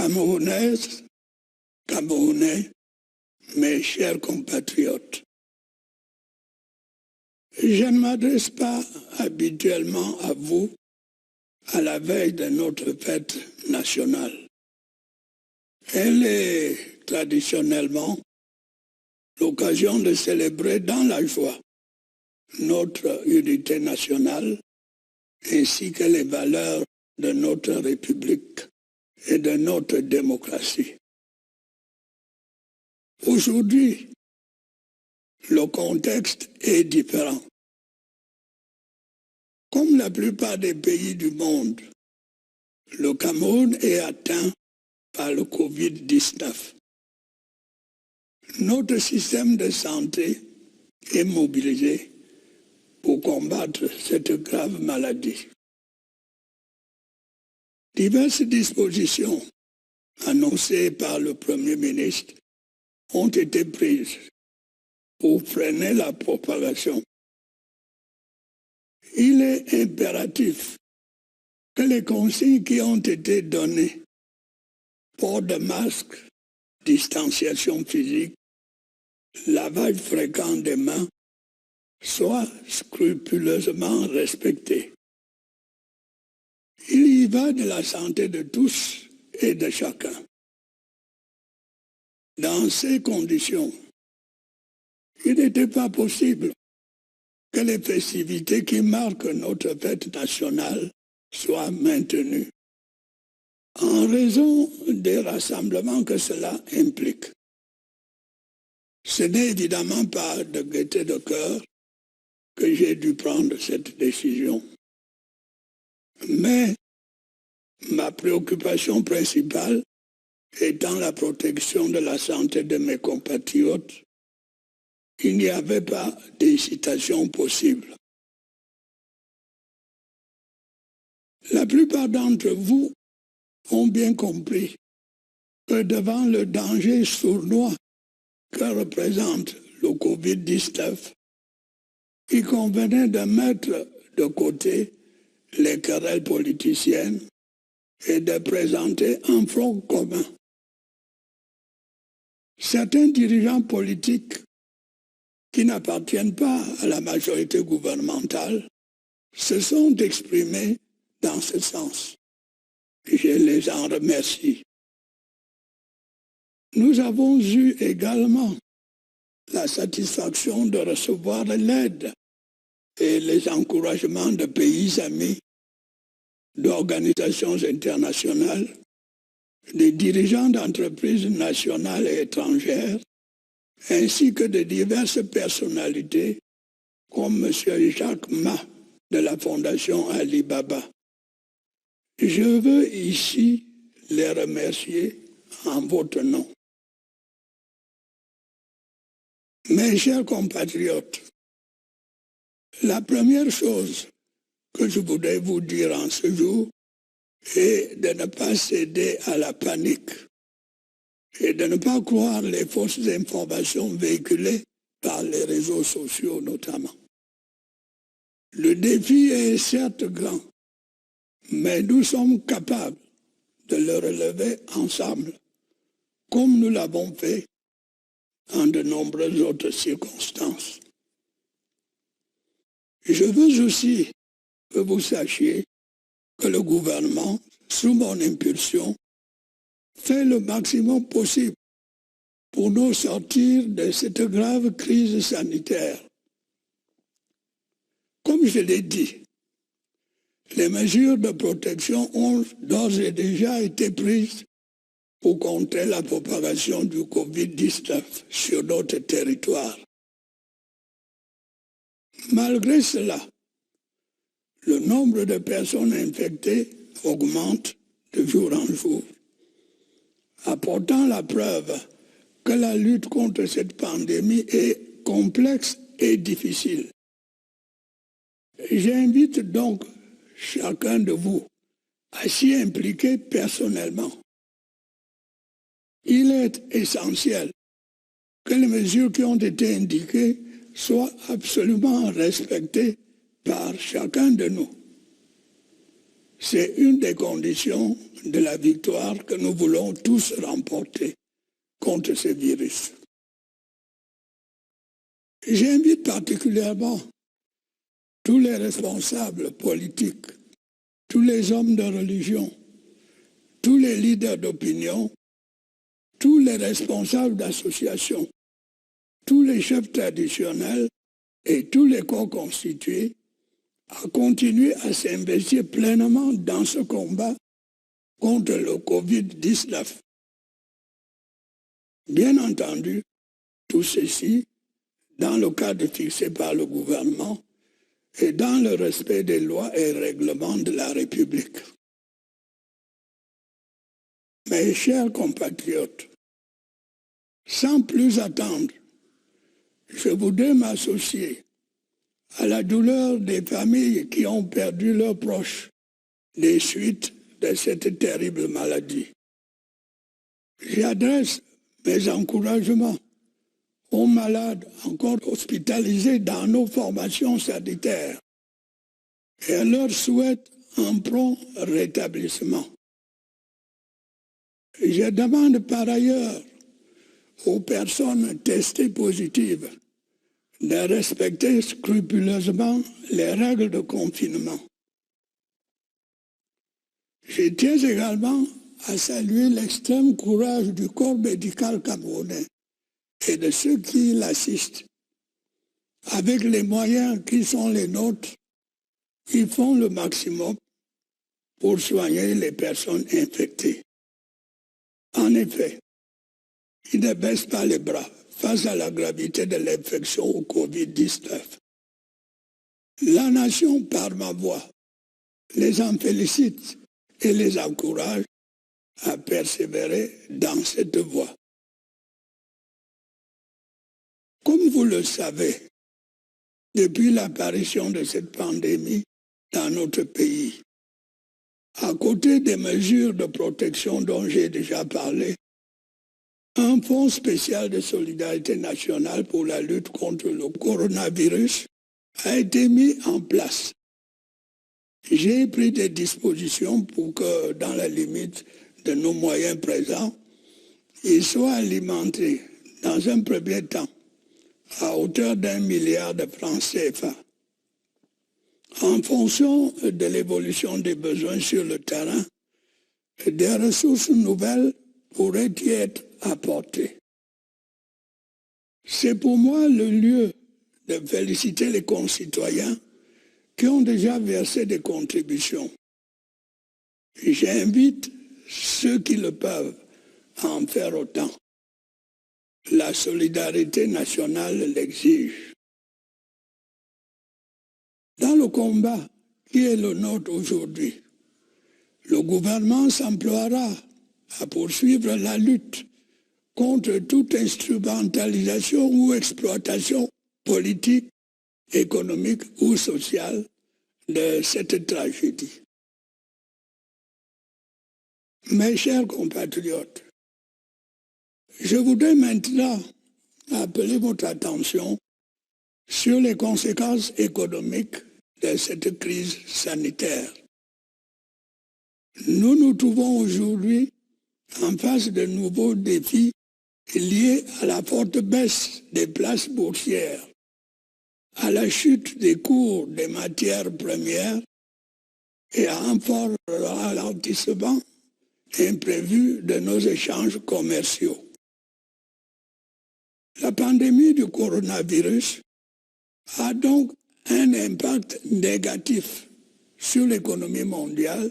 Camerounaises, Camerounais, mes chers compatriotes, je ne m'adresse pas habituellement à vous à la veille de notre fête nationale. Elle est traditionnellement l'occasion de célébrer dans la joie notre unité nationale ainsi que les valeurs de notre République et de notre démocratie. Aujourd'hui, le contexte est différent. Comme la plupart des pays du monde, le Cameroun est atteint par le Covid-19. Notre système de santé est mobilisé pour combattre cette grave maladie. Diverses dispositions annoncées par le Premier ministre ont été prises pour freiner la propagation. Il est impératif que les consignes qui ont été données, port de masque, distanciation physique, lavage fréquent des mains, soient scrupuleusement respectées. Il y va de la santé de tous et de chacun. Dans ces conditions, il n'était pas possible que les festivités qui marquent notre fête nationale soient maintenues, en raison des rassemblements que cela implique. Ce n'est évidemment pas de gaieté de cœur que j'ai dû prendre cette décision. Mais ma préoccupation principale étant la protection de la santé de mes compatriotes, il n'y avait pas d'hésitation possible. La plupart d'entre vous ont bien compris que devant le danger sournois que représente le Covid-19, il convenait de mettre de côté les querelles politiciennes et de présenter un front commun. Certains dirigeants politiques qui n'appartiennent pas à la majorité gouvernementale se sont exprimés dans ce sens. Je les en remercie. Nous avons eu également la satisfaction de recevoir l'aide et les encouragements de pays amis, d'organisations internationales, des dirigeants d'entreprises nationales et étrangères, ainsi que de diverses personnalités comme M. Jacques Ma de la Fondation Alibaba. Je veux ici les remercier en votre nom. Mes chers compatriotes, la première chose que je voudrais vous dire en ce jour est de ne pas céder à la panique et de ne pas croire les fausses informations véhiculées par les réseaux sociaux notamment. Le défi est certes grand, mais nous sommes capables de le relever ensemble, comme nous l'avons fait en de nombreuses autres circonstances. Je veux aussi que vous sachiez que le gouvernement, sous mon impulsion, fait le maximum possible pour nous sortir de cette grave crise sanitaire. Comme je l'ai dit, les mesures de protection ont d'ores et déjà été prises pour contrer la propagation du Covid-19 sur notre territoire. Malgré cela, le nombre de personnes infectées augmente de jour en jour, apportant la preuve que la lutte contre cette pandémie est complexe et difficile. J'invite donc chacun de vous à s'y impliquer personnellement. Il est essentiel que les mesures qui ont été indiquées soient absolument respectées par chacun de nous. C'est une des conditions de la victoire que nous voulons tous remporter contre ce virus. J'invite particulièrement tous les responsables politiques, tous les hommes de religion, tous les leaders d'opinion, tous les responsables d'associations, tous les chefs traditionnels et tous les corps constitués à continuer à s'investir pleinement dans ce combat contre le Covid-19. Bien entendu, tout ceci dans le cadre fixé par le gouvernement et dans le respect des lois et règlements de la République. Mes chers compatriotes, sans plus attendre, je voudrais m'associer à la douleur des familles qui ont perdu leurs proches des suites de cette terrible maladie. J'adresse mes encouragements aux malades encore hospitalisés dans nos formations sanitaires et leur souhaite un prompt rétablissement. Je demande par ailleurs aux personnes testées positives de respecter scrupuleusement les règles de confinement. Je tiens également à saluer l'extrême courage du corps médical camerounais et de ceux qui l'assistent. Avec les moyens qui sont les nôtres, ils font le maximum pour soigner les personnes infectées. En effet, ils ne baissent pas les bras face à la gravité de l'infection au Covid-19. La nation, par ma voix, les en félicite et les encourage à persévérer dans cette voie. Comme vous le savez, depuis l'apparition de cette pandémie dans notre pays, à côté des mesures de protection dont j'ai déjà parlé, un fonds spécial de solidarité nationale pour la lutte contre le coronavirus a été mis en place. J'ai pris des dispositions pour que, dans la limite de nos moyens présents, il soit alimenté dans un premier temps à hauteur d'1 milliard de francs CFA. En fonction de l'évolution des besoins sur le terrain, des ressources nouvelles pourraient y être apportées. C'est pour moi le lieu de féliciter les concitoyens qui ont déjà versé des contributions. J'invite ceux qui le peuvent à en faire autant. La solidarité nationale l'exige. Dans le combat qui est le nôtre aujourd'hui, le gouvernement s'emploiera à poursuivre la lutte contre toute instrumentalisation ou exploitation politique, économique ou sociale de cette tragédie. Mes chers compatriotes, je voudrais maintenant appeler votre attention sur les conséquences économiques de cette crise sanitaire. Nous nous trouvons aujourd'hui en face de nouveaux défis liés à la forte baisse des places boursières, à la chute des cours des matières premières et à un fort ralentissement imprévu de nos échanges commerciaux. La pandémie du coronavirus a donc un impact négatif sur l'économie mondiale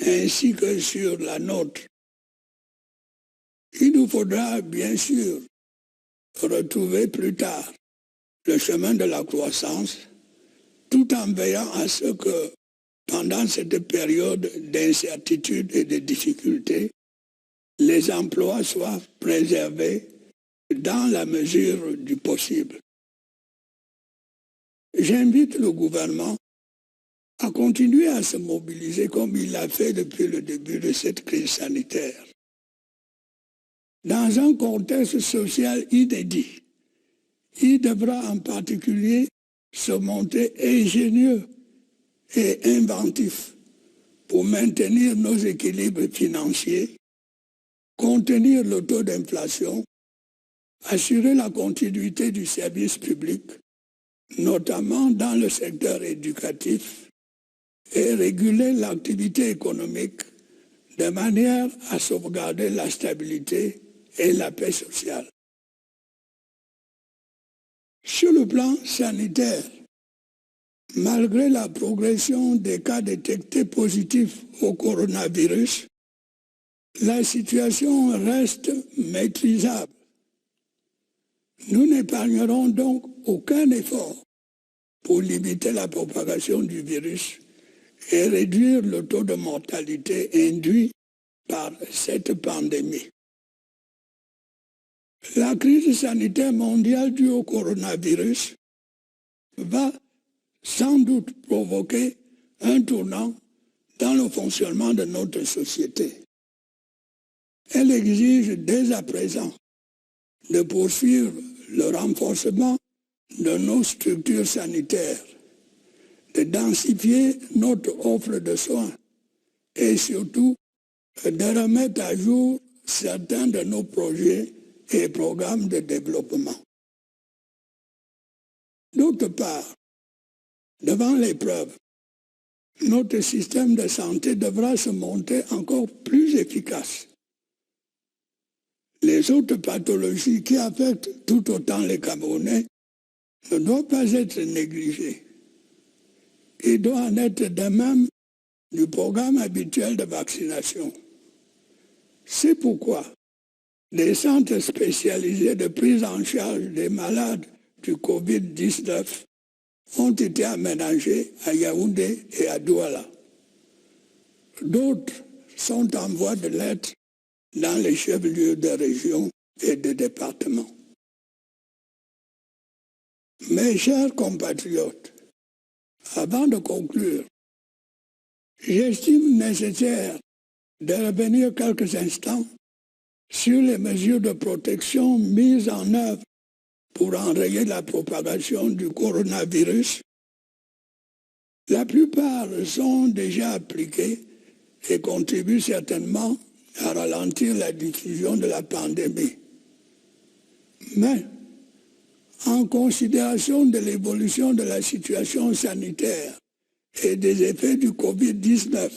ainsi que sur la nôtre. Il nous faudra bien sûr retrouver plus tard le chemin de la croissance tout en veillant à ce que pendant cette période d'incertitude et de difficulté, les emplois soient préservés dans la mesure du possible. J'invite le gouvernement à continuer à se mobiliser comme il l'a fait depuis le début de cette crise sanitaire. Dans un contexte social inédit, il devra en particulier se montrer ingénieux et inventif pour maintenir nos équilibres financiers, contenir le taux d'inflation, assurer la continuité du service public, notamment dans le secteur éducatif, et réguler l'activité économique de manière à sauvegarder la stabilité et la paix sociale. Sur le plan sanitaire, malgré la progression des cas détectés positifs au coronavirus, la situation reste maîtrisable. Nous n'épargnerons donc aucun effort pour limiter la propagation du virus et réduire le taux de mortalité induit par cette pandémie. La crise sanitaire mondiale due au coronavirus va sans doute provoquer un tournant dans le fonctionnement de notre société. Elle exige dès à présent de poursuivre le renforcement de nos structures sanitaires, de densifier notre offre de soins et surtout de remettre à jour certains de nos projets et programmes de développement. D'autre part, devant l'épreuve, notre système de santé devra se montrer encore plus efficace. Les autres pathologies qui affectent tout autant les Camerounais ne doivent pas être négligées. Il doit en être de même du programme habituel de vaccination. C'est pourquoi des centres spécialisés de prise en charge des malades du Covid-19 ont été aménagés à Yaoundé et à Douala. D'autres sont en voie de l'être dans les chefs-lieux de région et de département. Mes chers compatriotes, avant de conclure, j'estime nécessaire de revenir quelques instants sur les mesures de protection mises en œuvre pour enrayer la propagation du coronavirus. La plupart sont déjà appliquées et contribuent certainement à ralentir la diffusion de la pandémie. Mais, en considération de l'évolution de la situation sanitaire et des effets du Covid-19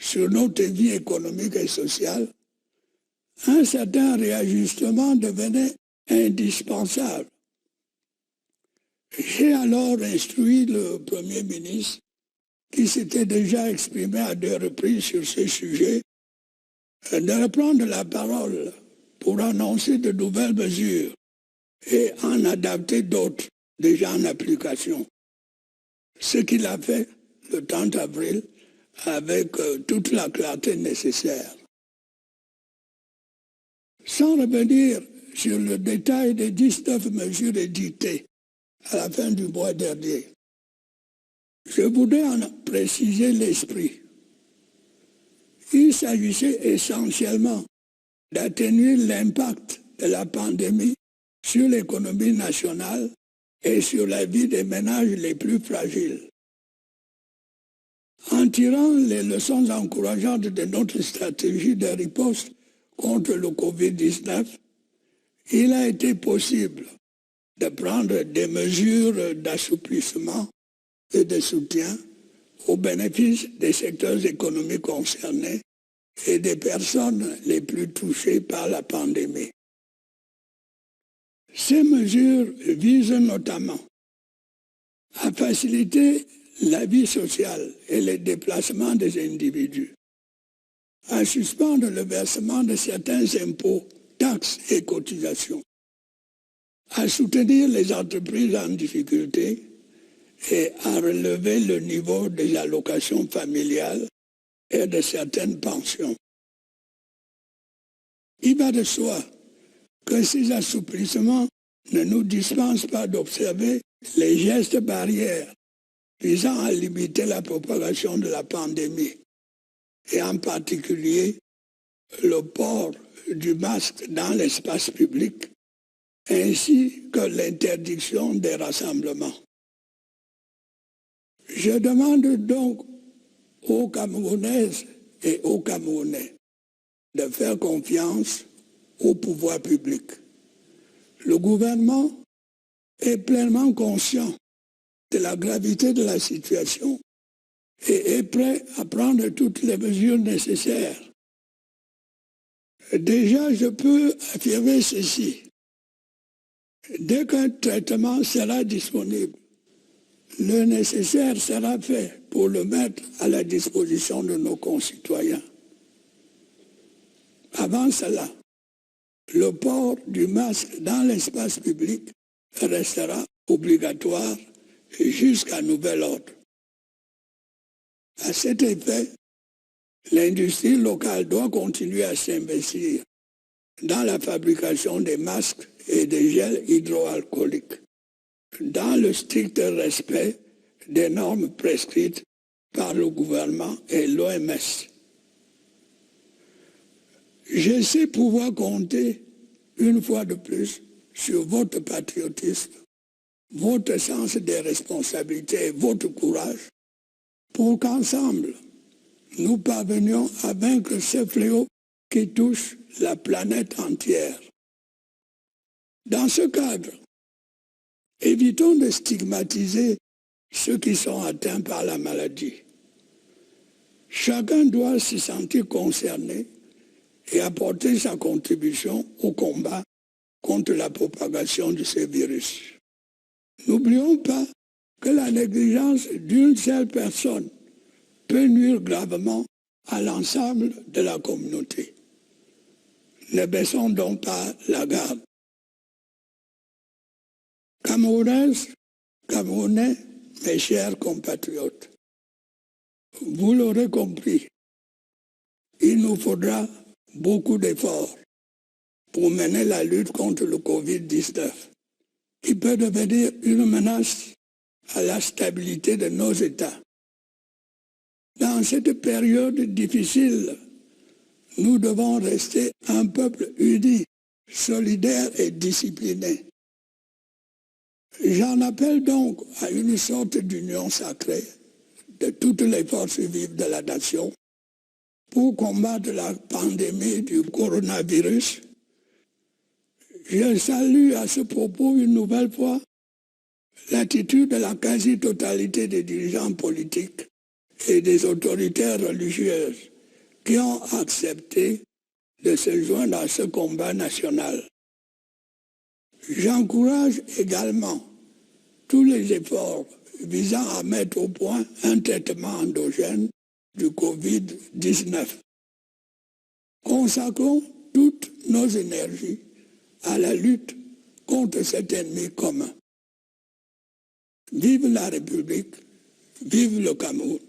sur notre vie économique et sociale, un certain réajustement devenait indispensable. J'ai alors instruit le Premier ministre, qui s'était déjà exprimé à 2 reprises sur ce sujet, de reprendre la parole pour annoncer de nouvelles mesures et en adapter d'autres déjà en application. Ce qu'il a fait le 30 avril avec toute la clarté nécessaire. Sans revenir sur le détail des 19 mesures édictées à la fin du mois dernier, je voudrais en préciser l'esprit. Il s'agissait essentiellement d'atténuer l'impact de la pandémie sur l'économie nationale et sur la vie des ménages les plus fragiles. En tirant les leçons encourageantes de notre stratégie de riposte contre le Covid-19, il a été possible de prendre des mesures d'assouplissement et de soutien au bénéfice des secteurs économiques concernés et des personnes les plus touchées par la pandémie. Ces mesures visent notamment à faciliter la vie sociale et les déplacements des individus, à suspendre le versement de certains impôts, taxes et cotisations, à soutenir les entreprises en difficulté et à relever le niveau des allocations familiales et de certaines pensions. Il va de soi que ces assouplissements ne nous dispensent pas d'observer les gestes barrières visant à limiter la propagation de la pandémie, et en particulier le port du masque dans l'espace public, ainsi que l'interdiction des rassemblements. Je demande donc aux Camerounaises et aux Camerounais de faire confiance au pouvoir public. Le gouvernement est pleinement conscient de la gravité de la situation et est prêt à prendre toutes les mesures nécessaires. Déjà, je peux affirmer ceci. Dès qu'un traitement sera disponible, le nécessaire sera fait pour le mettre à la disposition de nos concitoyens. Avant cela, le port du masque dans l'espace public restera obligatoire jusqu'à nouvel ordre. À cet effet, l'industrie locale doit continuer à s'investir dans la fabrication des masques et des gels hydroalcooliques, dans le strict respect des normes prescrites par le gouvernement et l'OMS. Je sais pouvoir compter une fois de plus sur votre patriotisme, votre sens des responsabilités et votre courage pour qu'ensemble, nous parvenions à vaincre ce fléau qui touche la planète entière. Dans ce cadre, évitons de stigmatiser ceux qui sont atteints par la maladie. Chacun doit se sentir concerné et apporter sa contribution au combat contre la propagation de ce virus. N'oublions pas que la négligence d'une seule personne peut nuire gravement à l'ensemble de la communauté. Ne baissons donc pas la garde. Camerounaises, Camerounais, mes chers compatriotes, vous l'aurez compris, il nous faudra beaucoup d'efforts pour mener la lutte contre le Covid-19, qui peut devenir une menace à la stabilité de nos États. Dans cette période difficile, nous devons rester un peuple uni, solidaire et discipliné. J'en appelle donc à une sorte d'union sacrée de toutes les forces vives de la nation pour combattre la pandémie du coronavirus. Je salue à ce propos une nouvelle fois l'attitude de la quasi-totalité des dirigeants politiques et des autorités religieuses qui ont accepté de se joindre à ce combat national. J'encourage également tous les efforts visant à mettre au point un traitement endogène du Covid-19. Consacrons toutes nos énergies à la lutte contre cet ennemi commun. Vive la République, vive le Cameroun.